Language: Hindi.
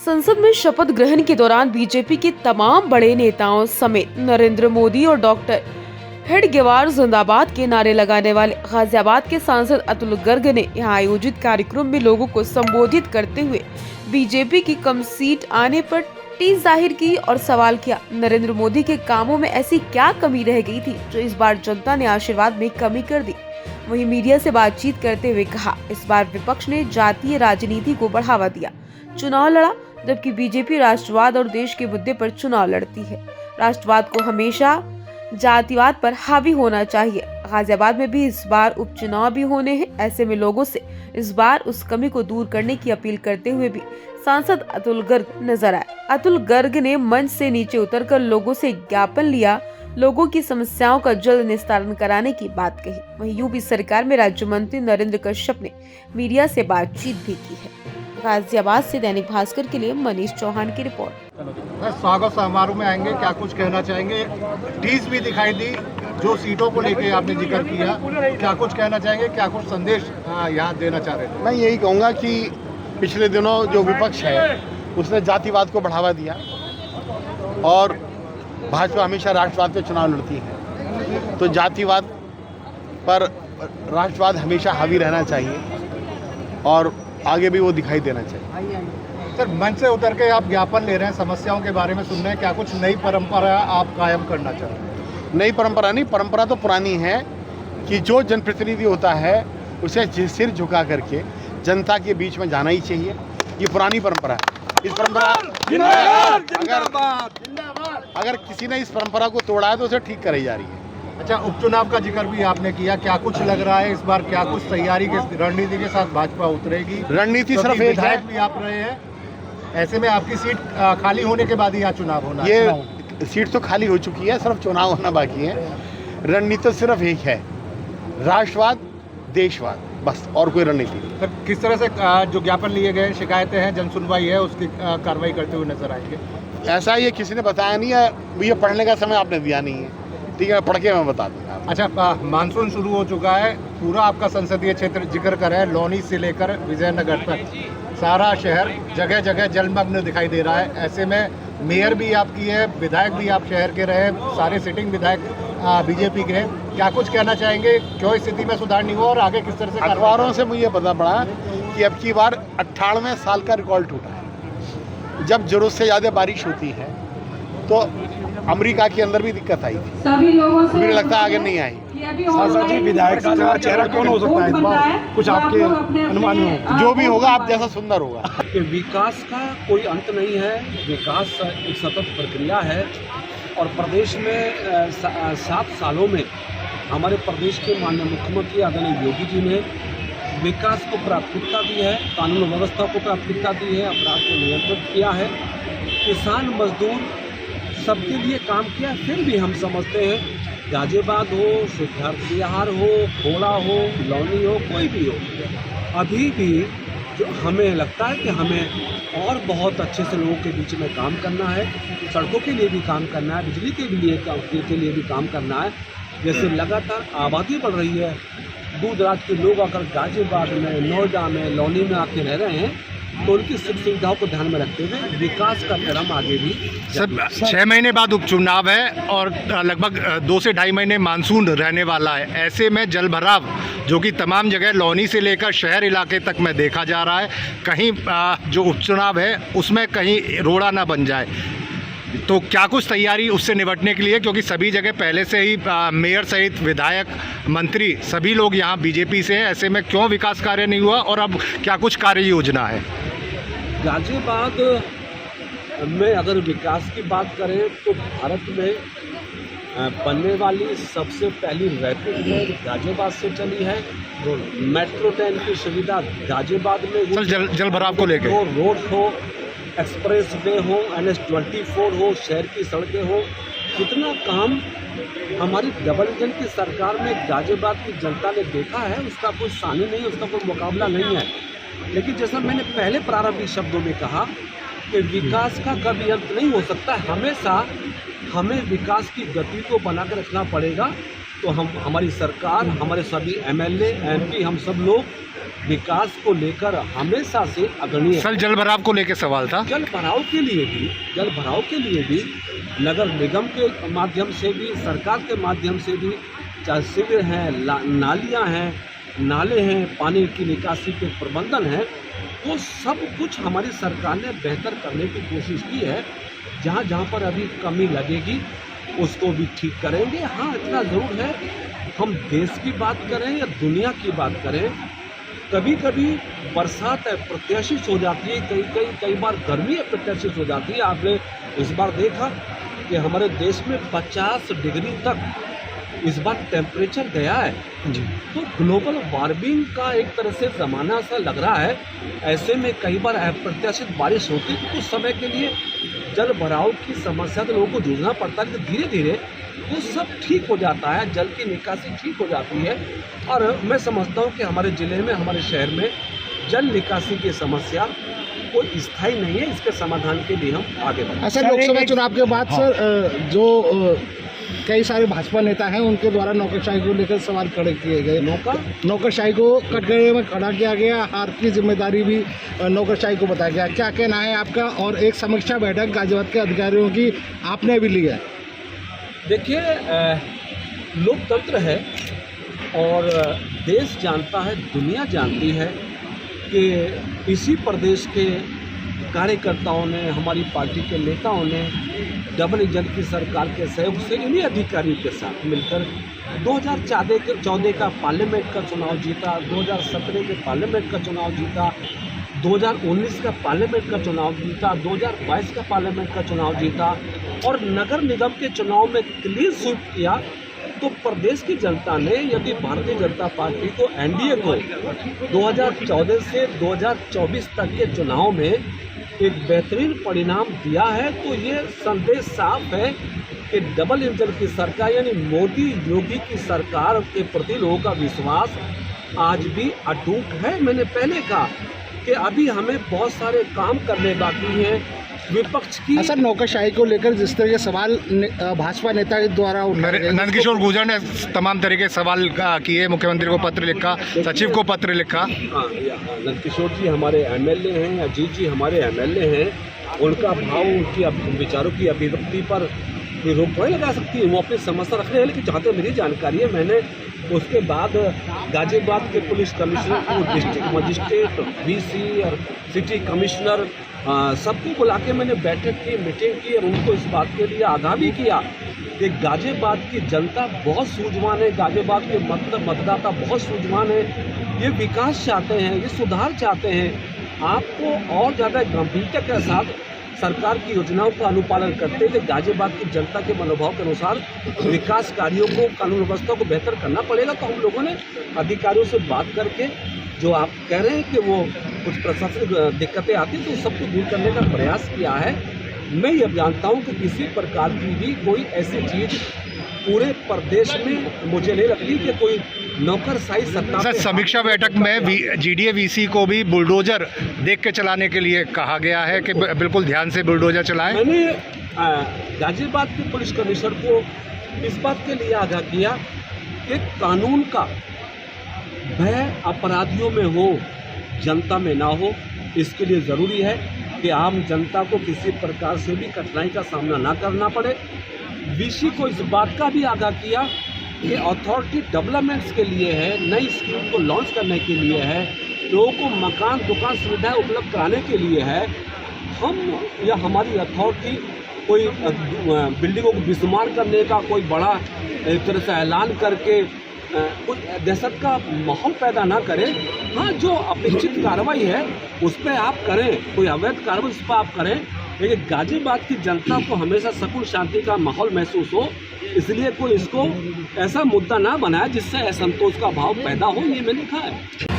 संसद में शपथ ग्रहण के दौरान बीजेपी के तमाम बड़े नेताओं समेत नरेंद्र मोदी और डॉक्टर हेडगेवार जिंदाबाद के नारे लगाने वाले गाजियाबाद के सांसद अतुल गर्ग ने यहां आयोजित कार्यक्रम में लोगों को संबोधित करते हुए बीजेपी की कम सीट आने पर टीस जाहिर की और सवाल किया, नरेंद्र मोदी के कामों में ऐसी क्या कमी रह गई थी जो इस बार जनता ने आशीर्वाद में कमी कर दी। वहीं मीडिया से बातचीत करते हुए कहा, इस बार विपक्ष ने जातीय राजनीति को बढ़ावा दिया, चुनाव लड़ा, जबकि बीजेपी राष्ट्रवाद और देश के मुद्दे पर चुनाव लड़ती है। राष्ट्रवाद को हमेशा जातिवाद पर हावी होना चाहिए। गाजियाबाद में भी इस बार उपचुनाव भी होने हैं, ऐसे में लोगों से इस बार उस कमी को दूर करने की अपील करते हुए भी सांसद अतुल गर्ग नजर आए। अतुल गर्ग ने मंच से नीचे उतरकर लोगों से ज्ञापन लिया, लोगों की समस्याओं का जल्द निस्तारण कराने की बात कही। वहीं यूपी सरकार में राज्य मंत्री नरेंद्र कश्यप ने मीडिया से बातचीत भी की है। गाजियाबाद से दैनिक भास्कर के लिए मनीष चौहान की रिपोर्ट। स्वागत समारोह में आएंगे, क्या कुछ कहना चाहेंगे? टीज भी दिखाई दी, जो सीटों को लेके आपने जिक्र किया, क्या कुछ कहना चाहेंगे, क्या कुछ संदेश यहाँ देना चाह रहे थे? मैं यही कहूँगा कि पिछले दिनों जो विपक्ष है उसने जातिवाद को बढ़ावा दिया और भाजपा हमेशा राष्ट्रवाद पे चुनाव लड़ती है, तो जातिवाद पर राष्ट्रवाद हमेशा हावी रहना चाहिए और आगे भी वो दिखाई देना चाहिए। सर, मंच से उतर के आप ज्ञापन ले रहे हैं, समस्याओं के बारे में सुन रहे हैं, क्या कुछ नई परंपरा आप कायम करना चाह रहे हैं? नई परंपरा नहीं, परंपरा तो पुरानी है कि जो जनप्रतिनिधि होता है उसे सिर झुका करके जनता के बीच में जाना ही चाहिए। ये पुरानी परंपरा है। इस परंपरा अगर किसी ने इस परंपरा को तोड़ा है तो उसे ठीक कराई जा रही है। अच्छा, उपचुनाव का जिक्र भी आपने किया, क्या कुछ लग रहा है इस बार, क्या कुछ तैयारी के रणनीति के साथ भाजपा उतरेगी? रणनीति सिर्फ एक है, भी आप रहे हैं, ऐसे में आपकी सीट खाली होने के बाद ही यहाँ चुनाव होना है। ये सीट तो खाली हो चुकी है, सिर्फ चुनाव होना बाकी है। रणनीति सिर्फ एक है, राष्ट्रवाद, देशवाद, बस, और कोई रणनीति नहीं। सर, किस तरह से जो ज्ञापन लिए गए, शिकायतें हैं, जनसुनवाई है, उसकी कार्रवाई करते हुए नजर आएंगे? ऐसा ये किसी ने बताया नहीं है, ये पढ़ने का समय आपने दिया नहीं है, ठीक है, पढ़ के मैं बता दूंगा। अच्छा, मानसून शुरू हो चुका है, पूरा आपका संसदीय क्षेत्र जिक्र कर रहा है, लौनी से लेकर विजयनगर तक सारा शहर जगह जगह जलमग्न दिखाई दे रहा है। ऐसे में मेयर भी आपकी है, विधायक भी आप शहर के रहे, सारे सिटिंग विधायक बीजेपी के हैं, क्या कुछ कहना चाहेंगे? क्यों स्थिति में सुधार नहीं हुआ और आगे किस तरह से? अखबारों से मुझे पता पड़ा कि अब की बार 98 साल का रिकॉर्ड टूटा है। जब जरूरत से ज़्यादा बारिश होती है तो अमेरिका के अंदर भी दिक्कत आई थी, सभी लोगों से मुझे लगता है आगे नहीं आई। सांसद जी, विधायक का चेहरा कौन हो सकता है इस बार? कुछ आपके अनुमान में? जो भी होगा आप जैसा सुंदर होगा। विकास का कोई अंत नहीं है, विकास एक सतत प्रक्रिया है और प्रदेश में 7 सालों में हमारे प्रदेश के माननीय मुख्यमंत्री आदरणीय योगी जी ने विकास को प्राथमिकता दी है, कानून व्यवस्था को प्राथमिकता दी है, अपराध को नियंत्रित किया है, किसान मजदूर सबके लिए काम किया। फिर भी हम समझते हैं गाजियाबाद हो, सिद्धार्थ बिहार हो, खोड़ा हो, लौनी हो, कोई भी हो, अभी भी जो हमें लगता है कि हमें और बहुत अच्छे से लोगों के बीच में काम करना है, सड़कों के लिए भी काम करना है, बिजली के लिए भी काम करना है। जैसे लगातार आबादी बढ़ रही है, दूर दराज के लोग आकर गाजियाबाद में, नोएडा में, लौनी में आके रह रहे हैं, तो उनकी सुख सुविधाओं को ध्यान में रखते हुए विकास का क्रम आगे भी। सर, 6 महीने बाद उपचुनाव है और लगभग 2 से ढाई महीने मानसून रहने वाला है। ऐसे में जल भराव जो कि तमाम जगह लौनी से लेकर शहर इलाके तक में देखा जा रहा है, कहीं जो उपचुनाव है उसमें कहीं रोड़ा ना बन जाए, तो क्या कुछ तैयारी उससे निपटने के लिए? क्योंकि सभी जगह पहले से ही मेयर सहित विधायक, मंत्री सभी लोग यहाँ बीजेपी से हैं, ऐसे में क्यों विकास कार्य नहीं हुआ और अब क्या कुछ कार्य योजना है? गाजियाबाद में अगर विकास की बात करें तो भारत में बनने वाली सबसे पहली रैपिड रेल गाजियाबाद से चली है। मेट्रो ट्रेन की सुविधा गाजियाबाद में, जल भराव को लेकर रोड हो, एक्सप्रेस वे हो, NH-24 हो, शहर की सड़कें हो, कितना काम हमारी डबल इंजन की सरकार में गाजियाबाद की जनता ने देखा है, उसका कोई सानी नहीं, उसका कोई मुकाबला नहीं है। लेकिन जैसा मैंने पहले प्रारंभिक शब्दों में कहा कि विकास का कभी अंत नहीं हो सकता, हमेशा हमें विकास की गति को बनाकर रखना पड़ेगा। तो हमारी सरकार, हमारे सभी MLA, MP, हम सब लोग विकास को लेकर हमेशा से अग्रणी हैं। सर जल भराव को लेकर सवाल था। जल भराव के लिए भी नगर निगम के माध्यम से भी, सरकार के माध्यम से भी, चाहे शिविर हैं, नालियां हैं, नाले हैं, पानी की निकासी के प्रबंधन है, वो सब कुछ हमारी सरकार ने बेहतर करने की कोशिश की है। जहाँ जहाँ पर अभी कमी लगेगी उसको भी ठीक करेंगे। हाँ, इतना ज़रूर है, हम देश की बात करें या दुनिया की बात करें, कभी कभी बरसात अप्रत्याशित हो जाती है, कई बार गर्मी अप्रत्याशित हो जाती है। आपने इस बार देखा कि हमारे देश में 50 डिग्री तक इस बार टेम्परेचर गया है जी। तो ग्लोबल वार्मिंग का एक तरह से ज़माना सा लग रहा है। ऐसे में कई बार अप्रत्याशित बारिश होती है, तो कुछ समय के लिए जल भराव की समस्या तो लोगों को जूझना पड़ता है, लेकिन धीरे धीरे वो सब ठीक हो जाता है, जल की निकासी ठीक हो जाती है। और मैं समझता हूँ कि हमारे ज़िले में, हमारे शहर में जल निकासी की समस्या कोई स्थायी नहीं है। इसके समाधान के लिए हम आगे बढ़ें। सर लोकसभा चुनाव के बाद सर जो कई सारे भाजपा नेता हैं उनके द्वारा नौकरशाही को लेकर सवाल खड़े किए गए। नौकरशाही को कटघरे में खड़ा किया गया, हार की जिम्मेदारी भी नौकरशाही को बताया गया। क्या कहना है आपका? और एक समीक्षा बैठक गाजियाबाद के अधिकारियों की आपने भी ली है। देखिए, लोकतंत्र है और देश जानता है, दुनिया जानती है कि इसी प्रदेश के कार्यकर्ताओं ने, हमारी पार्टी के नेताओं ने डबल इंजन की सरकार के सहयोग से इन्हीं अधिकारियों के साथ मिलकर 2014 का पार्लियामेंट का चुनाव जीता, 2017 के पार्लियामेंट का चुनाव जीता, 2019 का पार्लियामेंट का चुनाव जीता, 2022 का पार्लियामेंट का चुनाव जीता और नगर निगम के चुनाव में क्लीन स्वीप किया। तो प्रदेश की जनता ने यदि भारतीय जनता पार्टी को, NDA को 2014 से 2024 तक के चुनाव में एक बेहतरीन परिणाम दिया है, तो ये संदेश साफ है कि डबल इंजन की सरकार यानी मोदी योगी की सरकार के प्रति लोगों का विश्वास आज भी अटूट है। मैंने पहले कहा कि अभी हमें बहुत सारे काम करने बाकी हैं। विपक्ष की सर नौकरशाही को लेकर जिस तरह के सवाल भाजपा नेता के द्वारा नंदकिशोर गुर्जर ने तमाम तरह के सवाल किए, मुख्यमंत्री को पत्र लिखा, सचिव को पत्र लिखा। हाँ, नंदकिशोर जी हमारे MLA हैं, अजीत जी हमारे MLA हैं, उनका भाव, उनकी विचारों की अभिव्यक्ति पर रोक नहीं लगा सकती है, वो अपनी समस्या रख रहे हैं। लेकिन जहाँ तक मेरी जानकारी है, मैंने उसके बाद गाजियाबाद के पुलिस कमिश्नर को, डिस्ट्रिक्ट मजिस्ट्रेट, VC और सिटी कमिश्नर सबको बुला के मैंने बैठक की, मीटिंग की और उनको इस बात के लिए आगाह भी किया कि गाजियाबाद की जनता बहुत सूझवान है, गाजियाबाद के मतदाता बहुत सूझवान है, ये विकास चाहते हैं, ये सुधार चाहते हैं। आपको और ज़्यादा गंभीरता के साथ सरकार की योजनाओं का अनुपालन करते हुए गाजियाबाद की जनता के मनोभाव के अनुसार विकास कार्यों को, कानून व्यवस्था को बेहतर करना पड़ेगा। तो हम लोगों ने अधिकारियों से बात करके, जो आप कह रहे हैं कि वो कुछ प्रशासनिक दिक्कतें आती तो सबको दूर करने का प्रयास किया है। मैं ये जानता हूँ कि किसी प्रकार की भी कोई ऐसी चीज़ पूरे प्रदेश में मुझे नहीं लगती कि कोई नौकरशाही सत्ता। सर समीक्षा बैठक में GDA VC को भी बुलडोजर देख के चलाने के लिए कहा गया है कि बिल्कुल ध्यान से बुलडोजर चलाएं। मैंने गाजियाबाद के पुलिस कमिश्नर को इस बात के लिए आगाह किया कि कानून का भय अपराधियों में हो, जनता में ना हो। इसके लिए ज़रूरी है कि आम जनता को किसी प्रकार से भी कठिनाई का सामना ना करना पड़े। VC को इस बात का भी आगाह किया कि अथॉरिटी डेवलपमेंट्स के लिए है, नई स्कीम को लॉन्च करने के लिए है, लोगों को मकान दुकान सुविधाएं उपलब्ध कराने के लिए है। हम या हमारी अथॉरिटी कोई बिल्डिंगों को बिस्मार करने का कोई बड़ा एक तरह से ऐलान करके कोई दहशत का माहौल पैदा ना करें। हाँ, जो अपेक्षित कार्रवाई है उस पर आप करें, कोई अवैध कार्रवाई उस पर आप करें, लेकिन गाजियाबाद की जनता को हमेशा सुकून शांति का माहौल महसूस हो, इसलिए कोई इसको ऐसा मुद्दा ना बनाए जिससे असंतोष का भाव पैदा हो। ये मैंने कहा है।